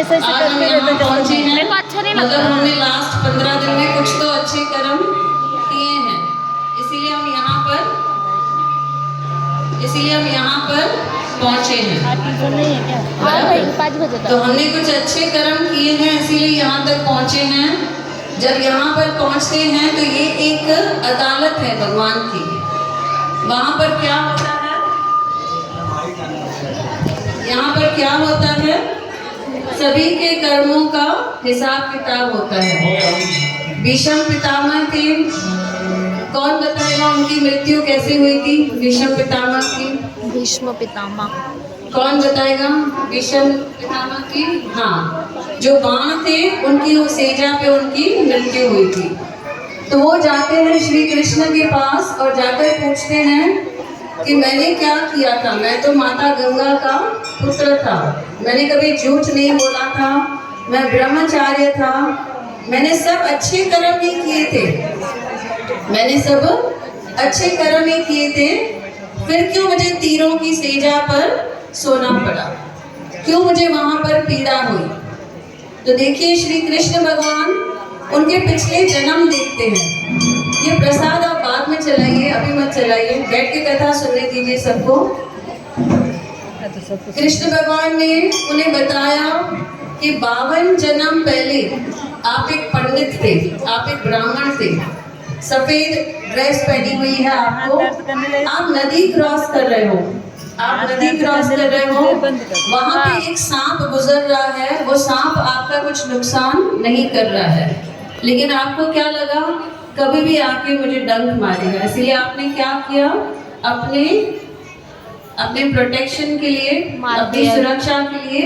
ऐसे ऐसे आज हम करते यहाँ रहते पहुँचे हैं, मेरे को अच्छा नहीं मतलब लगता। हमने लास्ट 15 दिन में कुछ तो अच्छे कर्म किए हैं, इसीलिए हम यहाँ पर पहुँचे हैं। ट्यूशन नहीं है क्या? हाँ भाई 5 बजे तक। तो हमने कुछ अच्छे कर्म किए हैं, इसीलिए यहाँ तक पहुँचे हैं। जब यहाँ पर पहुँचते हैं तो ये एक अदालत है भगवान की। वहाँ पर क्या होता है, यहाँ पर क्या होता है, सभी के कर्मों का हिसाब किताब होता है। भीष्म पितामह थे, कौन बताएगा उनकी मृत्यु कैसे हुई थी? भीष्म पितामह की, भीष्म पितामह कौन बताएगा? भीष्म पितामह की, हाँ, जो बाण थे उनकी उस सेजा पे उनकी मृत्यु हुई थी। तो वो जाते हैं श्री कृष्ण के पास और जाकर पूछते हैं कि मैंने क्या किया था, मैं तो माता गंगा का पुत्र था, मैंने कभी झूठ नहीं बोला था, मैं ब्रह्मचार्य था, मैंने सब अच्छे कर्म ही किए थे, मैंने सब अच्छे कर्म ही किए थे, फिर क्यों मुझे तीरों की सेजा पर सोना पड़ा, क्यों मुझे वहां पर पीड़ा हुई? तो देखिए श्री कृष्ण भगवान उनके पिछले जन्म देखते हैं। ये प्रसाद आप बाद में चलाइए, अभी मत चलाइए, बैठ के कथा सुनने दीजिए सबको। कृष्ण भगवान ने उन्हें बताया कि 52 जन्म पहले आप एक पंडित थे, आप एक ब्राह्मण थे, सफेद ड्रेस पहनी हुई है आपको, आप नदी क्रॉस कर रहे हो, आप नदी क्रॉस कर रहे हो, वहां पे एक सांप गुजर रहा है, वो सांप आपका कुछ नुकसान नहीं कर रहा है, लेकिन आपको क्या लगा कभी भी आके मुझे डंक मारेगा, इसलिए आपने क्या किया, अपने प्रोटेक्शन के लिए, अपनी सुरक्षा के लिए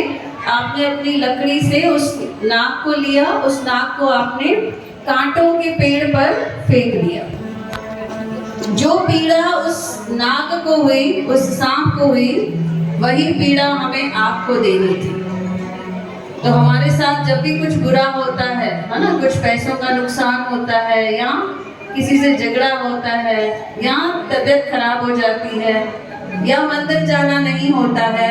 आपने अपनी लकड़ी से उस नाग को लिया, उस नाग को आपने कांटों के पेड़ पर फेंक दिया। जो पीड़ा उस नाग को हुई, उस सांप को हुई, वही पीड़ा हमें आपको देनी थी। तो हमारे साथ जब भी कुछ बुरा होता है ना, कुछ पैसों का नुकसान होता है या किसी से झगड़ा होता है या तबीयत खराब हो जाती है या मंदिर जाना नहीं होता है,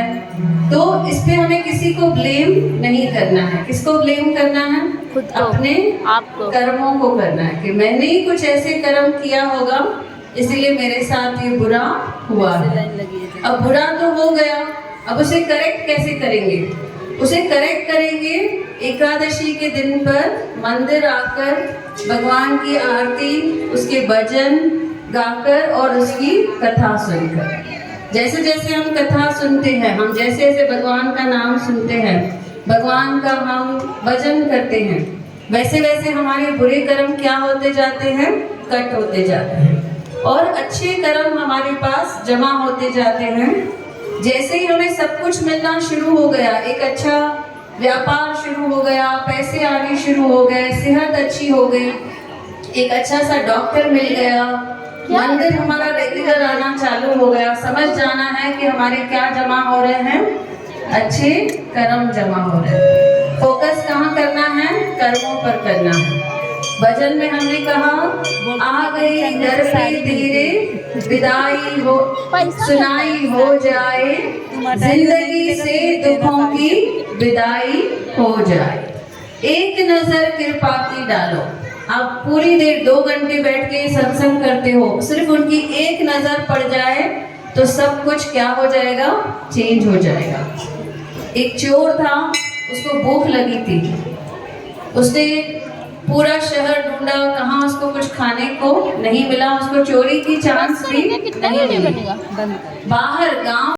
तो इस पे हमें किसी को ब्लेम नहीं करना है। किसको ब्लेम करना है? खुद को, अपने आपको, कर्मों को करना है कि मैंने ही कुछ ऐसे कर्म किया होगा इसलिए मेरे साथ ये बुरा हुआ है। अब बुरा तो हो गया, अब उसे करेक्ट कैसे करेंगे? उसे करेक्ट करेंगे एकादशी के दिन पर मंदिर आकर भगवान की आरती, उसके भजन गाकर और उसकी कथा सुनकर। जैसे जैसे हम कथा सुनते हैं, हम जैसे जैसे भगवान का नाम सुनते हैं, भगवान का हम भजन करते हैं, वैसे वैसे हमारे बुरे कर्म क्या होते जाते हैं? कट होते जाते हैं और अच्छे कर्म हमारे पास जमा होते जाते हैं। जैसे ही हमें सब कुछ मिलना शुरू हो गया, एक अच्छा व्यापार शुरू हो गया, पैसे आने शुरू हो गए, सेहत अच्छी हो गई, एक अच्छा सा डॉक्टर मिल गया, मंदिर हमारा रेगुलर आना चालू हो गया, समझ जाना है कि हमारे क्या जमा हो रहे हैं? अच्छे कर्म जमा हो रहे हैं। फोकस कहाँ करना है? कर्मों पर करना है। भजन में हमने कहा, आ गई घर पे तेरे विदाई हो, सुनाई हो जाए, जिंदगी से दुखों की विदाई हो जाए, एक नजर कृपा की डालो। आप पूरी देर 2 घंटे बैठ के सत्संग करते हो, सिर्फ उनकी एक नजर पड़ जाए तो सब कुछ क्या हो जाएगा? चेंज हो जाएगा। एक चोर था, उसको भूख लगी थी, उसने पूरा शहर ढूंढा, कहाँ उसको कुछ खाने को नहीं मिला, उसको चोरी की चांस भी नहीं मिली। बाहर गांव